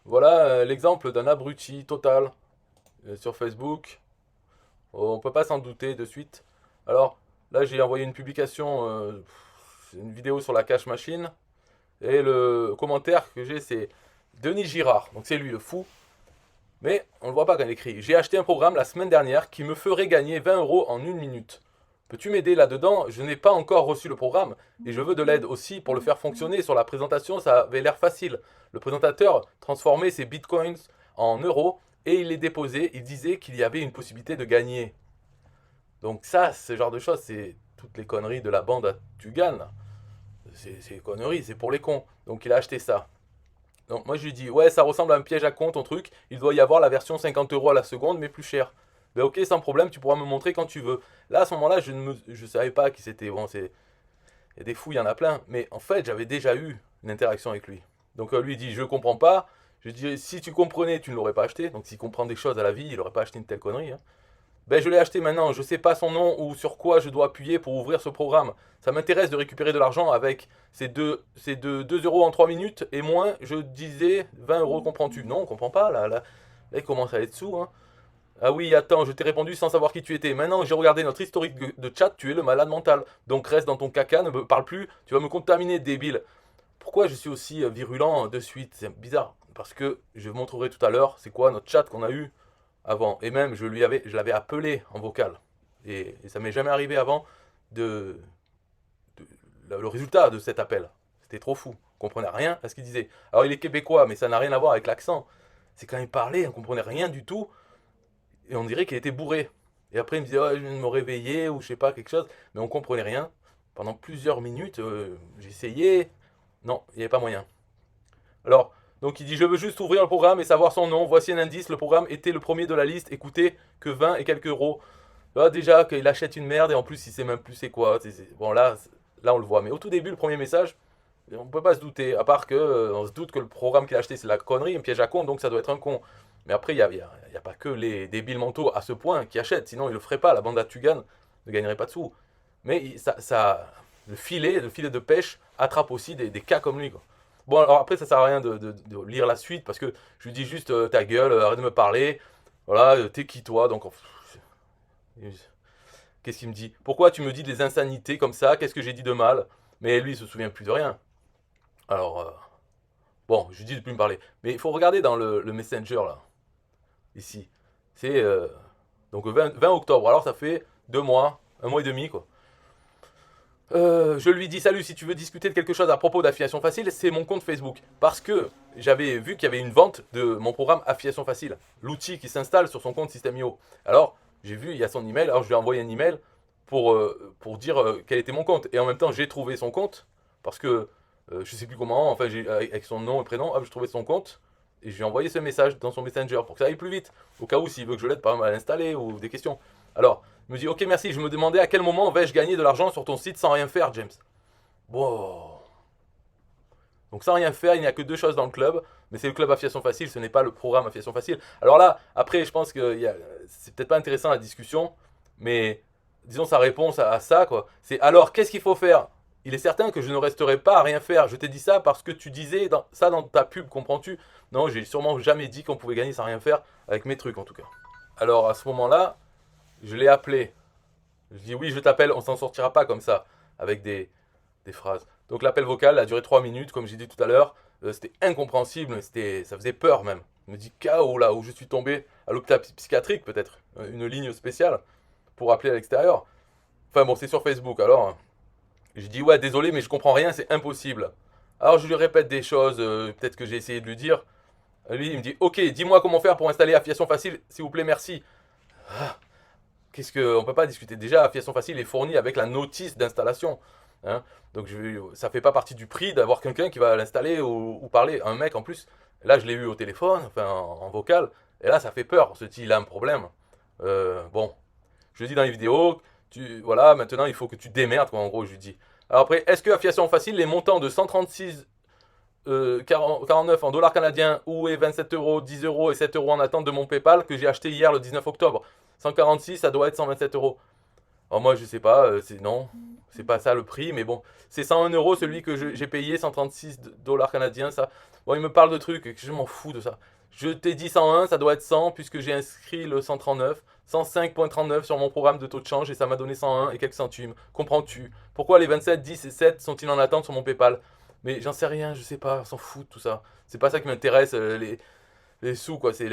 Voilà l'exemple d'un abruti total sur Facebook. On peut pas s'en douter de suite. Alors là, j'ai envoyé une publication, une vidéo sur la cache machine. Et le commentaire que j'ai, c'est Denis Girard. Donc c'est lui le fou. Mais on ne le voit pas quand il écrit. J'ai acheté un programme la semaine dernière qui me ferait gagner 20 euros en une minute. Peux-tu m'aider là-dedans? Je n'ai pas encore reçu le programme et je veux de l'aide aussi pour le faire fonctionner. Sur la présentation, ça avait l'air facile. Le présentateur transformait ses bitcoins en euros et il les déposait. Il disait qu'il y avait une possibilité de gagner. Donc ça, ce genre de choses, c'est toutes les conneries de la bande à Tugan. C'est conneries, c'est pour les cons. Donc il a acheté ça. Donc moi je lui dis, ouais, ça ressemble à un piège à con ton truc. Il doit y avoir la version 50 euros à la seconde, mais plus cher. Ben ok, sans problème, tu pourras me montrer quand tu veux. Là, à ce moment-là, je savais pas qui c'était. Bon, il y a des fous, il y en a plein. Mais en fait, j'avais déjà eu une interaction avec lui. Donc lui il dit, je comprends pas. Je dis, si tu comprenais, tu ne l'aurais pas acheté. Donc s'il comprend des choses à la vie, il n'aurait pas acheté une telle connerie, hein. Ben, je l'ai acheté maintenant, je sais pas son nom ou sur quoi je dois appuyer pour ouvrir ce programme. Ça m'intéresse de récupérer de l'argent avec ces 2 euros en 3 minutes et moins, je disais 20 euros, comprends-tu? Non, on comprend pas, là, il commence à être sous, hein. Ah oui, attends, je t'ai répondu sans savoir qui tu étais. Maintenant, j'ai regardé notre historique de chat, tu es le malade mental. Donc reste dans ton caca, ne me parle plus, tu vas me contaminer, débile. Pourquoi je suis aussi virulent de suite? C'est bizarre. Parce que je vous montrerai tout à l'heure, c'est quoi notre chat qu'on a eu avant. Et même, je l'avais appelé en vocal. Et ça m'est jamais arrivé avant de, le résultat de cet appel. C'était trop fou. On comprenait rien à ce qu'il disait. Alors il est québécois, mais ça n'a rien à voir avec l'accent. C'est quand il parlait, on comprenait rien du tout. Et on dirait qu'il était bourré. Et après il me disait, oh, je viens de me réveiller ou je sais pas, quelque chose. Mais on comprenait rien. Pendant plusieurs minutes, j'essayais. Non, il n'y avait pas moyen. Alors, donc il dit, je veux juste ouvrir le programme et savoir son nom. Voici un indice, le programme était le premier de la liste. Écoutez, que 20 et quelques euros. Là, déjà, qu'il achète une merde et en plus, il sait même plus c'est quoi. Bon, là, on le voit. Mais au tout début, le premier message, on peut pas se douter. À part que, on se doute que le programme qu'il a acheté, c'est la connerie, un piège à con, donc ça doit être un con. Mais après, il y a pas que les débiles mentaux à ce point qui achètent. Sinon, ils le feraient pas. La bande à Tugan ne gagnerait pas de sous. Mais le filet de pêche attrape aussi des cas comme lui, quoi. Bon, alors après, ça sert à rien de lire la suite parce que je lui dis juste ta gueule, arrête de me parler. Voilà, t'es qui toi? Donc, qu'est-ce qu'il me dit? Pourquoi tu me dis des insanités comme ça? Qu'est-ce que j'ai dit de mal? Mais lui, il se souvient plus de rien. Alors, bon, je lui dis de plus me parler. Mais il faut regarder dans le Messenger, là, ici. C'est donc 20 octobre. Alors, ça fait 2 mois, un mois et demi, quoi. Je lui dis salut, si tu veux discuter de quelque chose à propos d'affiliation facile, c'est mon compte Facebook. Parce que j'avais vu qu'il y avait une vente de mon programme Affiliation facile, l'outil qui s'installe sur son compte System.io. Alors j'ai vu, il y a son email, alors je lui ai envoyé un email pour dire quel était mon compte. Et en même temps, j'ai trouvé son compte parce que je sais plus comment, enfin avec son nom et prénom, hop, j'ai trouvé son compte et je lui ai envoyé ce message dans son Messenger pour que ça aille plus vite. Au cas où s'il veut que je l'aide par exemple à l'installer ou des questions. Alors, il me dit ok merci, je me demandais à quel moment vais-je gagner de l'argent sur ton site sans rien faire, James. Bon. Donc sans rien faire, il n'y a que deux choses dans le club, mais c'est le club Affiliation Facile, ce n'est pas le programme Affiliation Facile. Alors là, après, je pense que c'est peut-être pas intéressant la discussion, mais disons sa réponse à ça, quoi. C'est alors, qu'est-ce qu'il faut faire? Il est certain que je ne resterai pas à rien faire. Je t'ai dit ça parce que tu disais ça dans ta pub, comprends-tu? Non, j'ai sûrement jamais dit qu'on pouvait gagner sans rien faire, avec mes trucs en tout cas. Alors à ce moment-là, je l'ai appelé. Je dis oui, je t'appelle, on s'en sortira pas comme ça, avec des phrases. Donc l'appel vocal a duré 3 minutes, comme j'ai dit tout à l'heure. C'était incompréhensible, ça faisait peur même. Je me dis KO là, où je suis tombé à l'hôpital psychiatrique peut-être. Une ligne spéciale pour appeler à l'extérieur. Enfin bon, c'est sur Facebook alors. J'ai dit ouais, désolé, mais je comprends rien, c'est impossible. Alors je lui répète des choses, peut-être que j'ai essayé de lui dire. Lui, il me dit ok, dis-moi comment faire pour installer Affiliation Facile, s'il vous plaît, merci. Qu'est-ce que on peut pas discuter déjà? Affiliation Facile est fournie avec la notice d'installation, hein. Donc ça fait pas partie du prix d'avoir quelqu'un qui va l'installer ou parler. Un mec en plus, là je l'ai eu au téléphone, enfin en vocal, et là ça fait peur. On se dit il a un problème. Bon, je lui dis dans les vidéos, voilà, maintenant il faut que tu démerdes quoi, en gros je lui dis. Alors après, est-ce que Affiliation Facile, les montants de 136 49 en dollars canadiens ou est 27 euros, 10 euros et 7 euros en attente de mon PayPal que j'ai acheté hier le 19 octobre. 146, ça doit être 127 euros. Alors moi, je sais pas, c'est non. c'est pas ça le prix, mais bon, c'est 101 euros celui que j'ai payé, 136 dollars canadiens, ça. Bon, il me parle de trucs, je m'en fous de ça. Je t'ai dit 101, ça doit être 100 puisque j'ai inscrit le 139, 105.39 sur mon programme de taux de change et ça m'a donné 101 et quelques centimes. Comprends-tu? Pourquoi les 27, 10 et 7 sont-ils en attente sur mon PayPal? Mais j'en sais rien, je sais pas, on s'en fout de tout ça. C'est pas ça qui m'intéresse, les sous, quoi. C'est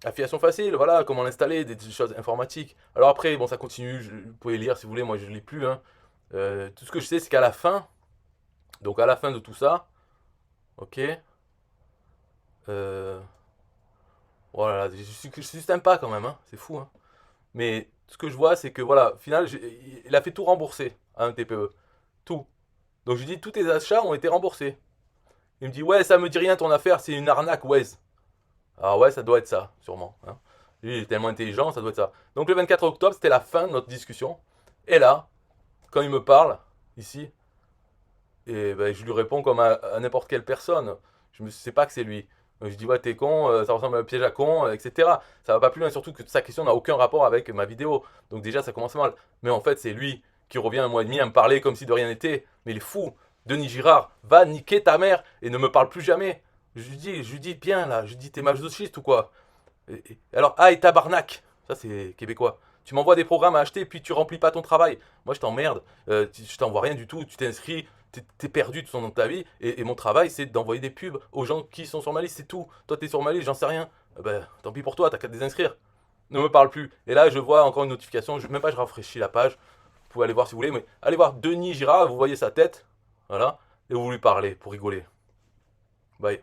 l'affiliation facile, voilà, comment l'installer, des choses informatiques. Alors après, bon, ça continue, vous pouvez lire si vous voulez, moi je lis plus, hein. Tout ce que je sais, c'est qu'à la fin, donc à la fin de tout ça, ok, euh, voilà, je suis sympa quand même, hein, c'est fou, hein. Mais ce que je vois, c'est que voilà, au final, il a fait tout rembourser à un TPE. Tout. Donc je lui dis, tous tes achats ont été remboursés. Il me dit, ouais, ça me dit rien ton affaire, c'est une arnaque, ouais. Ah ouais, ça doit être ça, sûrement, hein. Lui, il est tellement intelligent, ça doit être ça. Donc le 24 octobre, c'était la fin de notre discussion. Et là, quand il me parle, ici, et ben, je lui réponds comme à n'importe quelle personne. Je ne sais pas que c'est lui. Donc je dis, ouais, t'es con, ça ressemble à un piège à con, etc. Ça va pas plus loin, surtout que sa question n'a aucun rapport avec ma vidéo. Donc déjà, ça commence mal. Mais en fait, c'est lui qui revient un mois et demi à me parler comme si de rien n'était. Mais il est fou. Denis Girard, va niquer ta mère et ne me parle plus jamais. Je lui dis bien là, je lui dis, t'es masochiste ou quoi? Alors, aïe, tabarnak. Ça, c'est québécois. Tu m'envoies des programmes à acheter, puis tu remplis pas ton travail. Moi, je t'emmerde. Je t'envoie rien du tout. Tu t'inscris, t'es perdu tout dans ta vie. Et mon travail, c'est d'envoyer des pubs aux gens qui sont sur ma liste, c'est tout. Toi, t'es sur ma liste, j'en sais rien. Ben, tant pis pour toi, t'as qu'à te désinscrire. Ne me parle plus. Et là, je vois encore une notification. Même pas, je rafraîchis la page. Vous pouvez aller voir si vous voulez. Mais allez voir Denis Girard, vous voyez sa tête. Voilà. Et vous lui parlez pour rigoler. Bye.